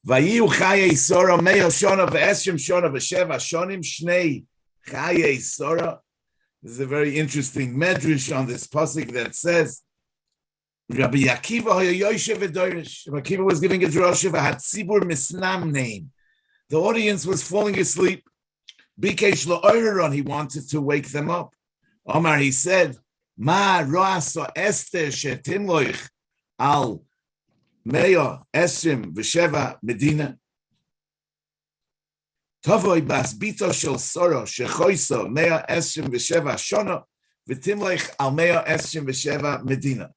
Vayu Chayei Sara Meo Shona ve'Esrim Shona ve'Sheva Shonim Shnei Chayei Sara. This is a very interesting medrash on this pasuk that says Rabbi Akiva Hayayoshev v'Doirish. Rabbi Akiva was giving a drasha v'Hatzibur Misnam name. The audience was falling asleep. Bikesh la'oiron, he wanted to wake them up. Omar, he said, Ma ro'asa Esther shetimloich al Meya Esrim v'Sheva Medina. Tavoi bas bito shel Sara shechoisa Meya Esrim v'Sheva Shona v'timloich al Meya Esrim v'Sheva Medina.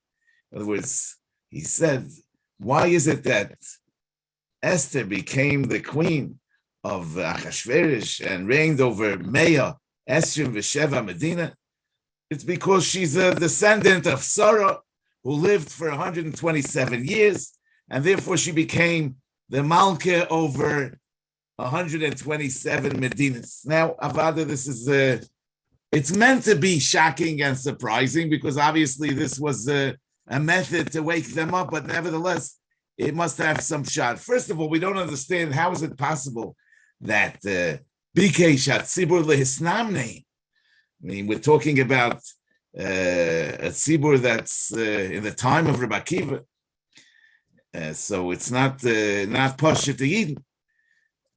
In other words, he said, why is it that Esther became the queen of Achashverosh and reigned over Meya Esrim v'Sheva Medina? It's because she's a descendant of Sara, who lived for 127 years, and therefore she became the Malka over 127 Medinas. Now, Avada, this is it's meant to be shocking and surprising because obviously this was a method to wake them up, but nevertheless, it must have some shot. First of all, we don't understand how is it possible that Bikesh Hatzibur lehisnam name. I mean, we're talking about a tzibur that's in the time of Rabbi Akiva, so it's not Pasha to Yidden.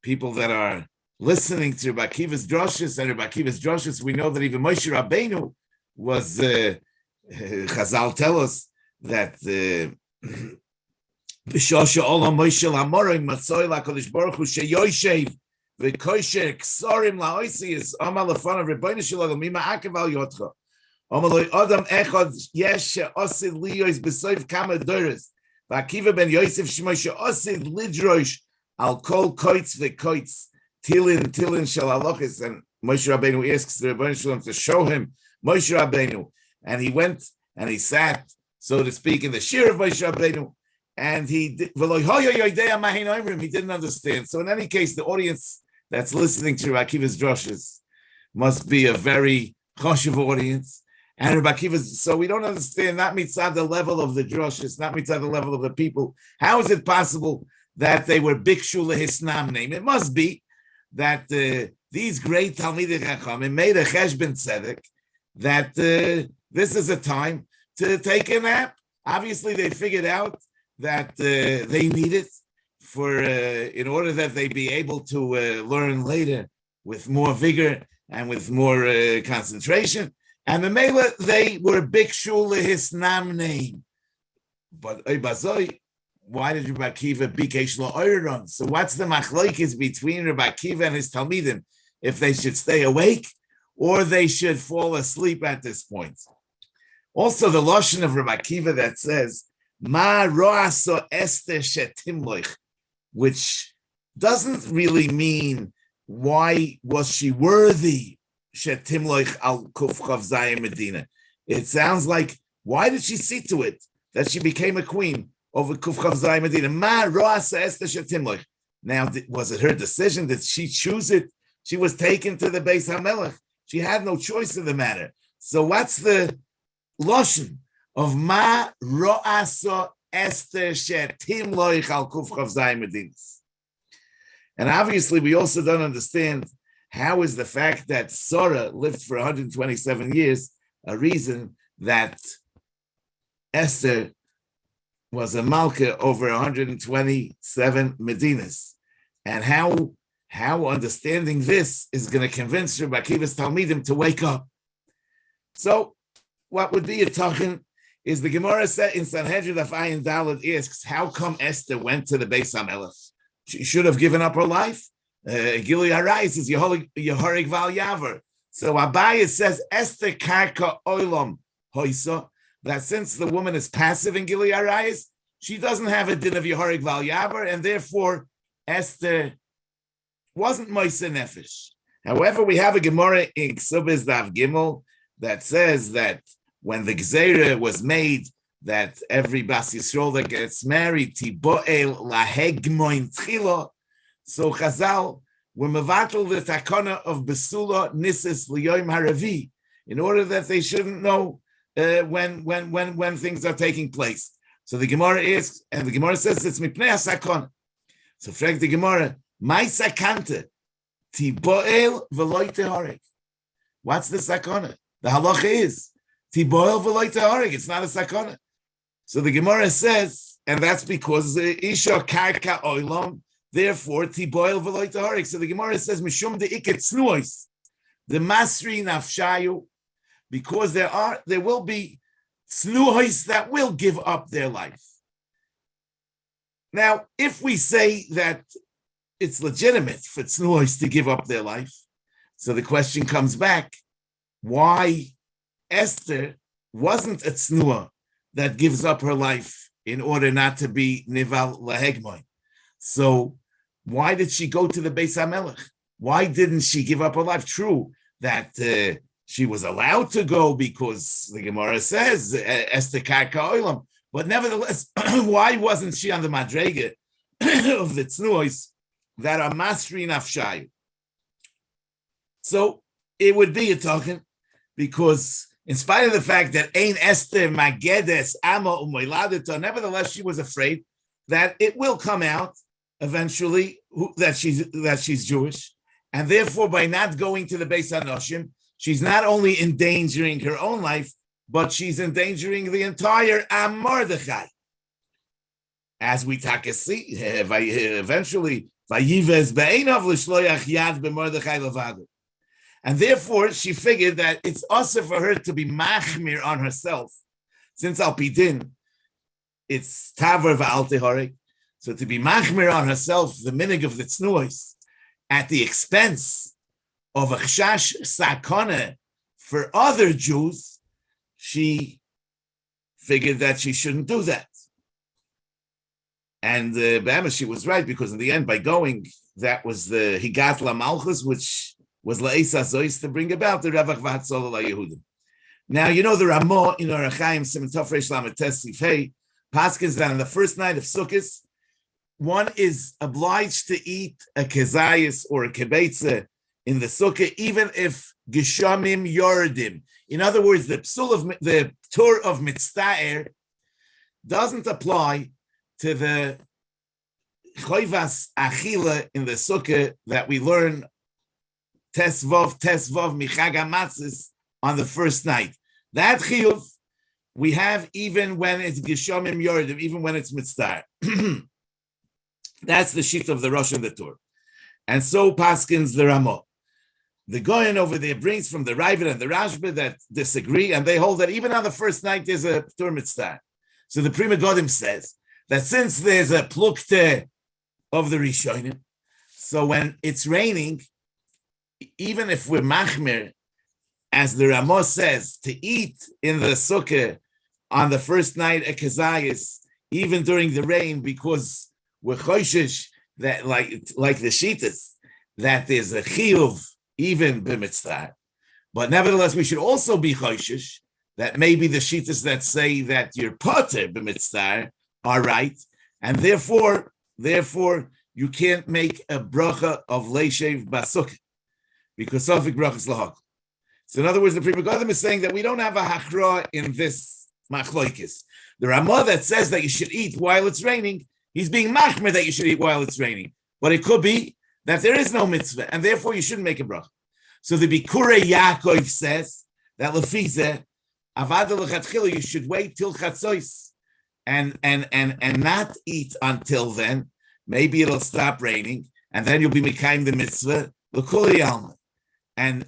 People that are listening to Rabbi Akiva's drashas and Rabbi Akiva's drashas, we know that even Moshe Rabbeinu was Chazal tell us that B'shosha olam Moshe lamorim matzoy laKadosh Baruch Hu sheyoshev v'kosher ksorim la'oisiyis amal lefanav Rebbeinu shalom mima akev al yotcha amal lo adam echad yesh she'osid liyos b'soif kama doros v'Akiva ben Yosef shmo she'osid lidrosh al kol koitz v'koitz tilin shel halachos. And Moshe Rabbeinu asks the Rebbeinu shalom to show him Moshe Rabbeinu, and he went and he sat, so to speak, in the shir of Moshe Rabbeinu, and he didn't understand. So in any case, the audience that's listening to Rabbi Akiva's drushes must be a very choshev audience. And Rabbi Akiva's, so we don't understand, not mitzad the level of the drushes, not mitzad the level of the people. How is it possible that they were bikshu lehisnam name? It must be that these great Talmidei Chachamim made a cheshbon tzedek that this is a time to take a nap. Obviously, they figured out that they need it for in order that they be able to learn later with more vigor and with more concentration. And the Mela, they were bikshu lehisnam name. But why did Rabbi Akiva bikesh la'oiron? So what's the machlokes between Rabbi Akiva and his talmidim, if they should stay awake or they should fall asleep at this point? Also, the lashon of Rabbi Akiva that says Ma ro'aso Esther shetimloich, which doesn't really mean why was she worthy shetimloich al kuf chav zayim Medina. It sounds like, why did she see to it that she became a queen over kuf chav zayim Medina? Ma ro'aso Esther shetimloich. Now, was it her decision? Did she choose it? She was taken to the Beis HaMelech. She had no choice in the matter. So what's the lashon of Ma ro'aso Esther shetimloich al kuf chav zayim Medina? And obviously, we also don't understand how is the fact that Sara lived for 127 years a reason that Esther was a malka over 127 Medinas, and how understanding this is going to convince Rabbi Akiva's Talmidim to wake up. So, what would be a tachin is the Gemara said in Sanhedrin of Ayin Daled asks, how come Esther went to the Beis HaMelech? She should have given up her life. Gilui Harayis is Yehorig Val Yaver. So Abaye says Esther Karka Oilam Hoisa, that since the woman is passive in Gilui Harayis, she doesn't have a din of Yehorig Val Yaver, and therefore Esther wasn't Moise Nefesh. However, we have a Gemara in Ksubis Dav Gimel that says that when the Gzeira was made that every Bas Yisrael that gets married, Tiboel Lahegmoin Tchila, so Chazal were mevatel the takana of Besula Nisis Liyoim Haravi, in order that they shouldn't know when things are taking place. So the Gemara asks, and the Gemara says it's Mipnei HaSakana. So fragt the Gemara, my sakanta, ti boel v'loy teharik. What's the sakana? The halacha is, ti boel v'loy teharik. It's not a sakana. So the Gemara says, and that's because isha karka oilam, therefore ti boel v'loy teharik. So the Gemara says, mishum de iket snuos, the masri nafshayu, because there will be snuos that will give up their life. Now, if we say that it's legitimate for tznuos to give up their life, so the question comes back, why Esther wasn't a tznuah that gives up her life in order not to be nival lahegmoy? So why did she go to the Beis HaMelech? Why didn't she give up her life? True that she was allowed to go because the Gemara says Esther karka oilam, but nevertheless, why wasn't she on the madrega of the tznuos that are masri nafshay? So it would be a token, because in spite of the fact that Ein Esther Magedes Ama Umoiladita, nevertheless she was afraid that it will come out eventually that she's Jewish, and therefore by not going to the Beis HaNoshim, she's not only endangering her own life, but she's endangering the entire Am Mordechai. As we see, eventually, Vayivez be'einav l'shloyach yad b'Mordechai levado. And therefore, she figured that it's also for her to be machmir on herself, since al pidin, it's taver va'al tehorek. So to be machmir on herself, the minig of the tznuos, at the expense of a chashash sakana for other Jews, she figured that she shouldn't do that. And she was right, because in the end, by going, that was the Higat La Malchus, which was La'esa Zois to bring about the Ravach V'Hatzola La Yehudim. Now, you know the Ramah in Orachaim, Siman Tov Reish Lamed Tes Sif Hey, paskins that on the first night of Sukkot, one is obliged to eat a kezayis or a kibetza in the Sukkah, even if Geshamim Yordim. In other words, the psul of the Tur of Mitztaer doesn't apply to the Choivas Achila in the Sukkah that we learn Tesvov Michag HaMatzis on the first night. That Chiyuv we have even when it's Geshamim Yordim, even when it's Mitztaer. That's the sheet of the Rosh and the Tur. And so Paskins the Ramah. The Goyen over there brings from the Ravid and the Rashba that disagree, and they hold that even on the first night there's a Tur Mitzvah. So the Prima Godim says that since there's a plukte of the Rishonim, so when it's raining, even if we're machmir, as the Ramah says, to eat in the Sukkah on the first night a kezayis, even during the rain, because we're choishish that like the Shitas, that there's a chiyuv even b'mitzvah, but nevertheless we should also be choishish that maybe the Shitas that say that you're poter b'mitzvah are right, and therefore you can't make a bracha of leishev basuk because sofik brachas lahak. So in other words, the Pri Megadim is saying that we don't have a hachra in this machloikis. The Ramah that says that you should eat while it's raining, he's being machmer that you should eat while it's raining. But it could be that there is no mitzvah, and therefore you shouldn't make a bracha. So the Bikurei Yaakov says that lefize avada lechatchila, you should wait till chatzos and not eat until then. Maybe it'll stop raining, and then you'll be mekayim the mitzvah l'kuli alma. And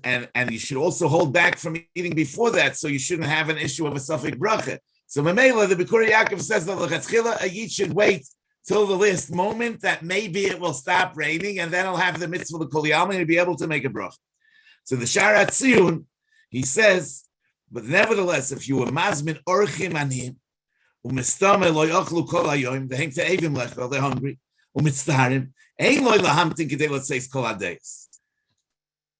you should also hold back from eating before that, so you shouldn't have an issue of a safek bracha. So Mamela, the Bikurei Yaakov says that lechatchila a yid should wait till the last moment that maybe it will stop raining, and then I'll have the mitzvah l'kuli alma and be able to make a bracha. So the Shara Tziyun, he says, but nevertheless, if you were mazmin orchim anim, umistame lo yochlu kol hayoim, they're hungry, umitztarim, ein lo lahamtin kedei lotzeis kol hadayis.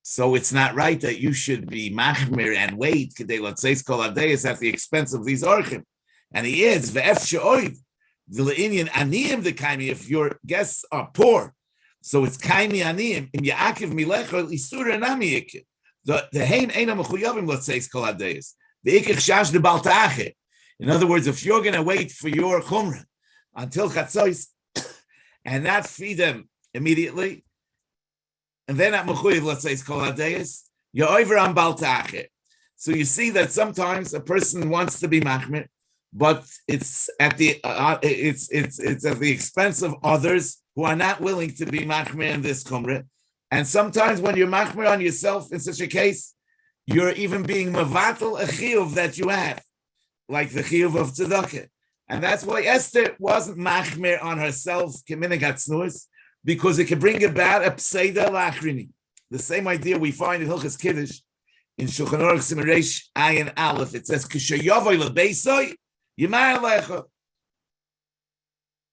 So it's not right that you should be machmir and wait kedei lotzeis kol hadayis at the expense of these orchim. And he adds, ve'ef she'oid, the le'inyan aniyim the kaimi, if your guests are poor, so it's kaimi aniyim, im ya'akiv milecho isura nami yikir. The hein eina mechuyavim lotzeis kol hadayis. The ikich shash de balta'ache. In other words, if you're going to wait for your chumrah until chatzos, and not feed them immediately, and then at mechuyev, let's say it's kol hadayis, you're over on bal ta'achir. So you see that sometimes a person wants to be machmir, but it's at the it's at the expense of others who are not willing to be machmir in this chumrah. And sometimes when you're machmir on yourself in such a case, you're even being mevatel a chiyuv that you have, like the chiyuv of tzedakah. And that's why Esther wasn't machmir on herself, keminig hatznuos, because it can bring about a pseida lachrini. The same idea we find in Hilchas Kiddush, in Shulchan Aruch Siman Reish Ayin Aleph. It says, "K'shayavoy lebeisoy yimar alecha."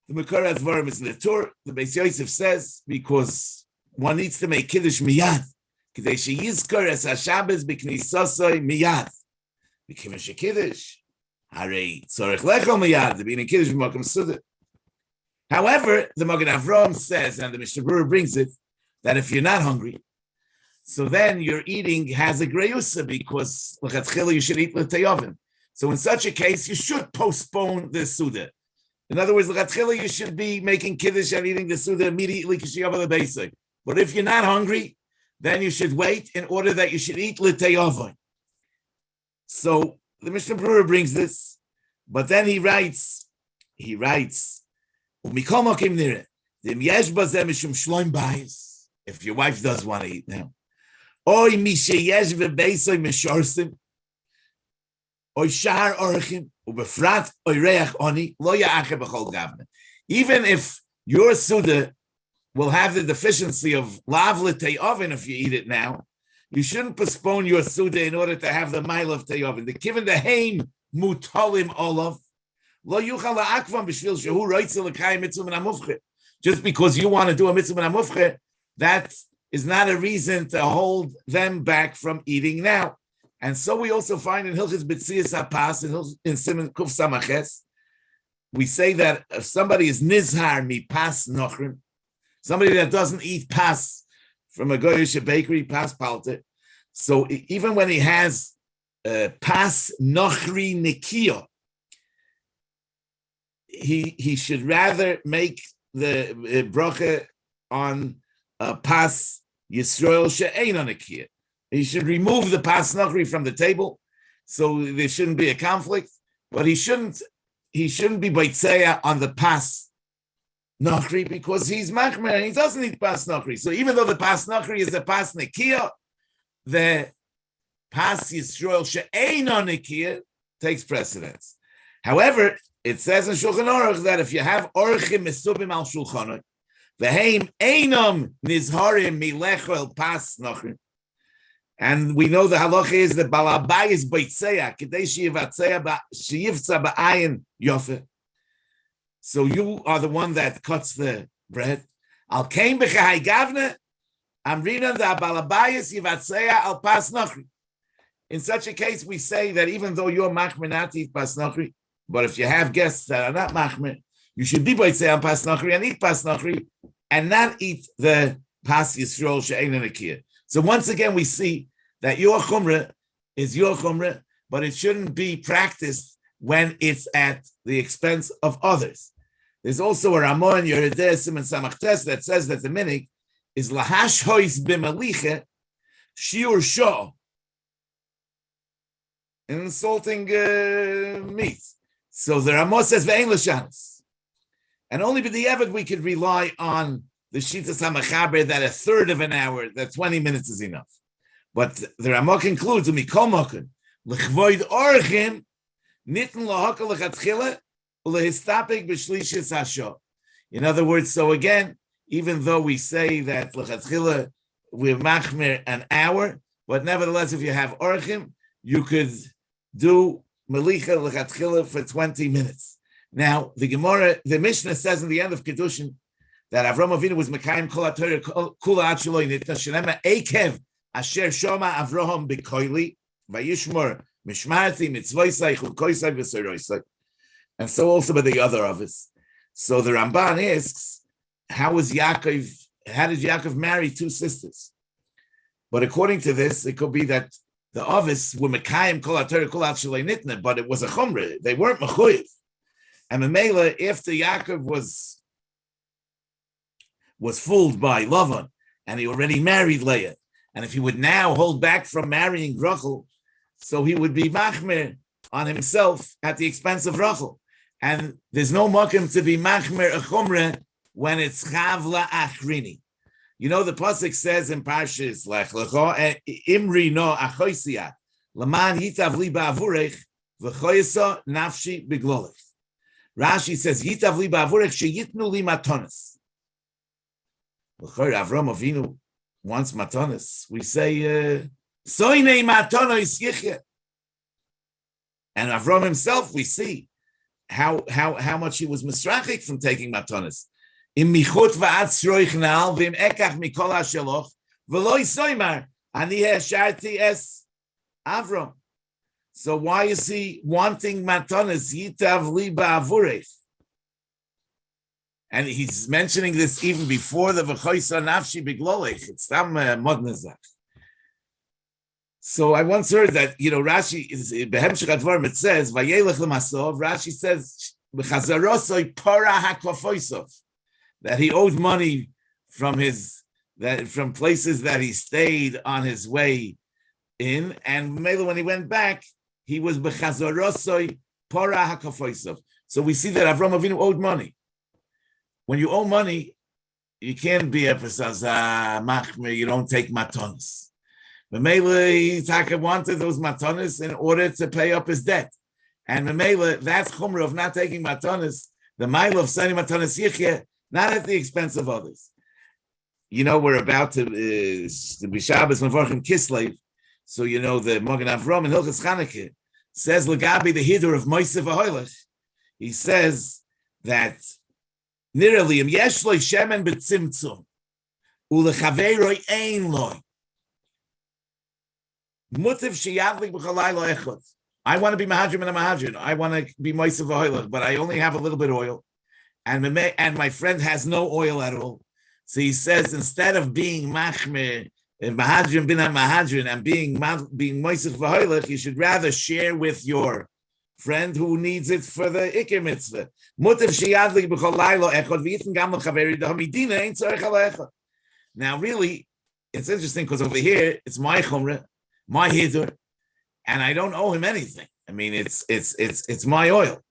The Mekor Advarim is in the Torah. The Beis Yosef says, because one needs to make Kiddush miyad. K'dei sheyizkor es haShabbos b'knisasoy miyad. B'kivin shekiddush, harei tzorech lechol miyad. The beginning Kiddush b'makom suda. However, the Magen Avraham says, and the Mishnah Berurah brings it, that if you're not hungry, so then your eating has a greyusa, because l'chatchila you should eat l'tayovim. So in such a case, you should postpone the suda. In other words, l'chatchila you should be making kiddush and eating the suda immediately because you have the basic. But if you're not hungry, then you should wait in order that you should eat l'tayovim. So the Mishnah Berurah brings this, but then he writes, if your wife does want to eat now, even if your suda will have the deficiency of lavle te'ovin if you eat it now, you shouldn't postpone your suda in order to have the mile of te'ovin. The given the haim mutalim olav. Just because you want to do a mitzvah and amufche, that is not a reason to hold them back from eating now. And so we also find in Hilchos B'tzias HaPas, in Siman Kuf Samaches, we say that if somebody is nizhar mi pas nochrim, somebody that doesn't eat pas from a goyish bakery, pas palte, so even when he has pas nochri nikio, he should rather make the bracha on pas Yisrael she'ein on a kiyah. He should remove the pas nachri from the table, so there shouldn't be a conflict. But he shouldn't be baitzeya on the pas nachri because he's machmer and he doesn't eat pas nachri. So even though the pas nachri is a pas nekiyah, the pas Yisrael she'ein on a kiyah takes precedence. However, it says in Shulchan Aruch that if you have orchim mesubim al shulchanot, v'heim einam nizharim milechol pas nachrim, and we know the halacha is that balabay is beitzeya k'dei sheyivtza ba'ayin yofe. So you are the one that cuts the bread. Al kein b'chai gavne amrinan da balabay is yivatzeya al pas nachrim. In such a case, we say that even though you're machmer not to eat pas nachri, but if you have guests that are not machmer, you should be boitzeya on pas nachri and eat pas nachri and not eat the pas Yisrael she'ein nekiyah. So once again, we see that your chumrah is your chumrah, but it shouldn't be practiced when it's at the expense of others. There's also a Ramah in Yeridei Siman Samachtes that says that the minig is lahash hois b'maliche shiur shah, insulting meat. So the Ramah says ve'ein l'shanos, and only with the Eved we could rely on the Shitas HaMachaber that a third of an hour, that 20 minutes is enough. But the Ramah concludes, Mikol Moken, l'chvoid orchim, nitn lahakal l'chatchila, u'lehistapik b'shlishis hasho. In other words, so again, even though we say that l'chatchila, we're machmer an hour, but nevertheless, if you have orchim, you could do melicha l'chatchila for 20 minutes. Now, the Gemara, the Mishnah says in the end of Kedushin that Avram Avinu was Mekayim Kol HaTorah Kula Ad Shelo Nitna Shenema Ekev Asher Shoma Avraham B'Koili Vayishmor Mishmarti Mitzvoisai Chukoisai V'Soroisai. And so also by the other of us. So the Ramban asks, how did Yaakov marry two sisters? But according to this, it could be that the others were Mekayim Kol HaTorah Kula Ad Shelo Nitna, but it was a chumrah. They weren't mechuyev. And Memela, after Yaakov was was fooled by Lavan, and he already married Leah. And if he would now hold back from marrying Rachel, so he would be machmer on himself at the expense of Rachel. And there's no makom to be machmer a chumrah when it's chavla achrini. You know, the pasuk says in Parshas, Lech Lecha, Imri no achoisia, Laman yitav li ba'avurech, v'choyesa nafshi biglolech. Rashi says, Yitav li ba'avurech, sheyitnu li matonis. Avram Avinu wants matonis. We say, Soinei matonis yichye. And Avram himself, we see how much he was misrachik from taking matonis. Im michut va'at shroich nal v'im ekach mikol ha'sheloch v'lo yisoymar ani ha'sharti es Avram. So why is he wanting matonis? Yitav li ba'avurech. And he's mentioning this even before the v'choisa nafshi biglolech. It's tam modnezach. So I once heard that, Rashi is behemshech advarim. It says vayelech l'masov. Rashi says b'chazarosoi para haklafoisov, that he owed money from places that he stayed on his way in, and maybe when he went back, he was b'chazarosoi para haklafoisov. So we see that Avram Avinu owed money. When you owe money, you can't be a machmer. You don't take matonis. Memela Taka wanted those matonis in order to pay up his debt, and Memela, that's chumrah of not taking matonis. The mile of signing matonis yichye, not at the expense of others. We're about to be Shabbos Mevorchim Kislev, so the Magen Avram in Hilchos Chanukah says Lagabi the Hidur of Moiseh v'Hoylech. He says that Niraliim yesh loy shemen b'tzimtzum ulechaveiroi ein loy mutiv sheyadlik b'chalai lo echad. I want to be mahadrim and a mahadrim. I want to be Moiseh v'Hoylech, but I only have a little bit of oil, and my friend has no oil at all. So he says, instead of being machmer mahadrim bin mahadrim and being Moiseh v'Hoylech, you should rather share with your friend who needs it for the Iker mitzvah. Now, really, it's interesting because over here it's my chumrah, my hidur, and I don't owe him anything. I mean, it's my oil.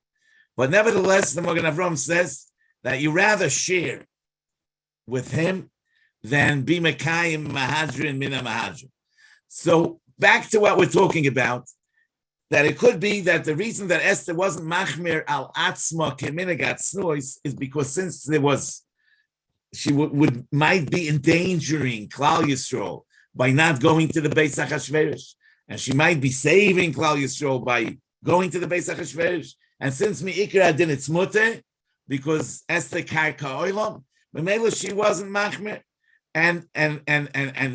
But nevertheless, the Magen Avram says that you rather share with him than be mekayim mahadrin mina mahadrin. So back to what we're talking about. That it could be that the reason that Esther wasn't machmir al atzma keminigat snois is because since she might be endangering Klal Yisrael by not going to the Beis Achashverosh, and she might be saving Klal Yisrael by going to the Beis Achashverosh. And since mi'ikra adin it's muter, because Esther karka oilam, Memela she wasn't machmir,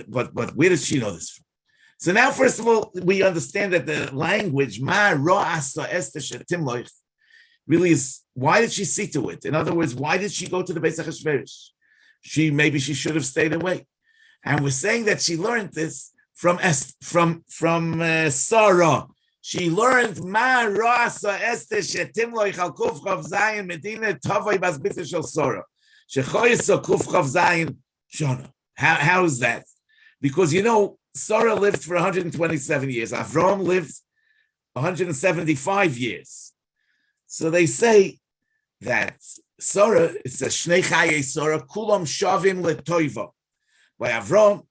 but where does she know this from? So now, first of all, we understand that the language ma ro'asa Esther shetimloich really is, why did she see to it? In other words, why did she go to the Beis Achashverosh? Maybe she should have stayed away. And we're saying that she learned this from Sara. She learned ma ro'asa Esther shetimloich al kuf chav zayin medina tavai bas bita shel Sara shechoyesa kuf chav zayin shona. How is that? Because Sara lived for 127 years. Avram lived 175 years. So they say that Sara, it's a Shnei Chayei Sara, Kulam Shavim Letoiva. By Avram,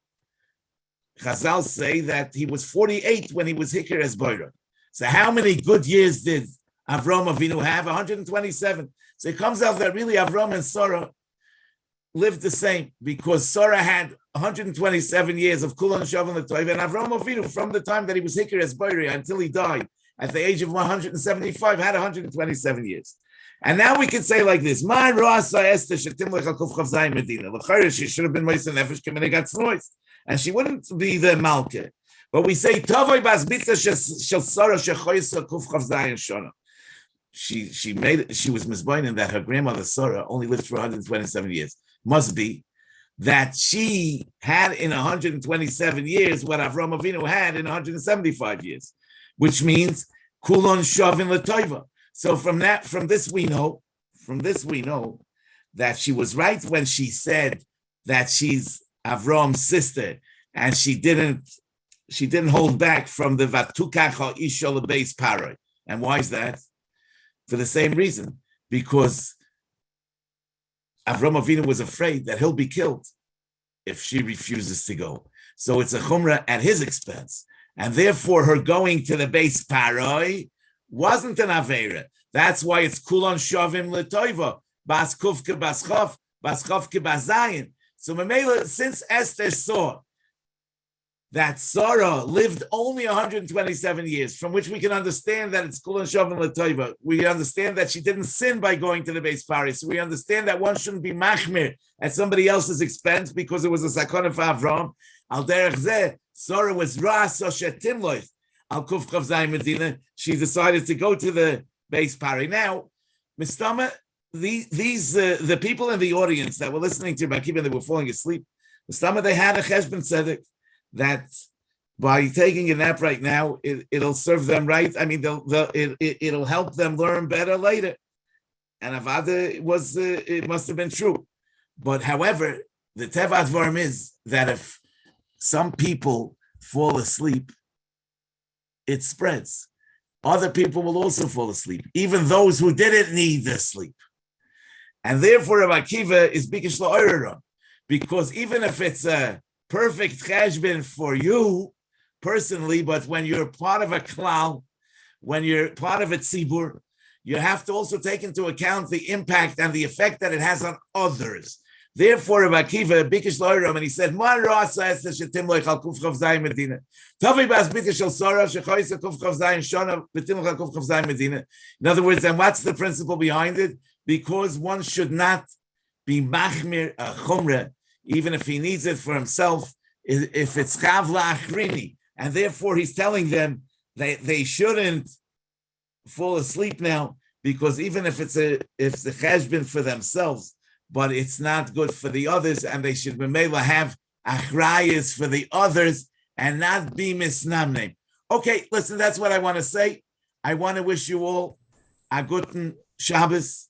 Chazal say that he was 48 when he was Hikar as Boira. So how many good years did Avram Avinu have? 127. So it comes out that really Avram and Sara lived the same, because Sara had 127 years of Kulan Shavan L'Toiv, and Avram Avinu, from the time that he was Hikar as Boira until he died at the age of 175, had 127 years. And now we can say like this: My Roasa Esther Shetim Lechakuf Chavzai Medina. She should have been Moiseh Nefesh Kemenigat Snois, and she wouldn't be the Malke. But we say Tavoy Bas Bitza Shel Sara Shechoysa Kuf Chavzai and Shona. She was misbeinen that her grandmother Sara only lived for 127 years. Must be that she had in 127 years what Avram Avinu had in 175 years, which means Kulon Shavin L'Toiva. So from this we know that she was right when she said that she's Avram's sister, and she didn't hold back from the Vatukacha Ishol base paroi. And why is that? For the same reason, because Avram Avinu was afraid that he'll be killed if she refuses to go. So it's a chumrah at his expense. And therefore, her going to the base paroi wasn't an Aveira. That's why it's kulon shavim letoiva, bas kufke bas chof, bas chofke bas zayin. So Mamela, since Esther saw that Sara lived only 127 years, from which we can understand that it's kulon shavim letoiva. We understand that she didn't sin by going to the base paroi. So we understand that one shouldn't be machmir at somebody else's expense because it was a sakona for Avram. Al derech zeh, Sara was ras o shetimloich. Al kuf chav zayin medina. She decided to go to the base paroi. Now, Mistama, the people in the audience that were listening to Bakiva, they were falling asleep. Mistama, they had a cheshbon tzedek that by taking a nap right now, it'll serve them right. I mean, it'll help them learn better later. And Avada it must have been true. But however, the Teva Advarim is that if some people fall asleep, it spreads. Other people will also fall asleep, even those who didn't need the sleep. And therefore, Rabbi Akiva is bikish la'orera, because even if it's a perfect cheshbon for you personally, but when you're part of a klal, when you're part of a tzibur, you have to also take into account the impact and the effect that it has on others. Therefore, Rabbi Akiva, bikish la'orera, and he said, "Man rasa Esther shetim loich al kuf chav zayin medina. Tavi bas bikish shel Sara shechoyis kuf chav zayin shana betim al kuf chav zayin medina." In other words, and what's the principle behind it? Because one should not be machmir a chumrah, even if he needs it for himself, if it's chav la'achrini. And therefore, he's telling them that they shouldn't fall asleep now, because even if it's a cheshbon for themselves, but it's not good for the others, and they should b'meila have achrayas for the others and not be misnamnim. Okay, listen, that's what I want to say. I want to wish you all a guten Shabbos.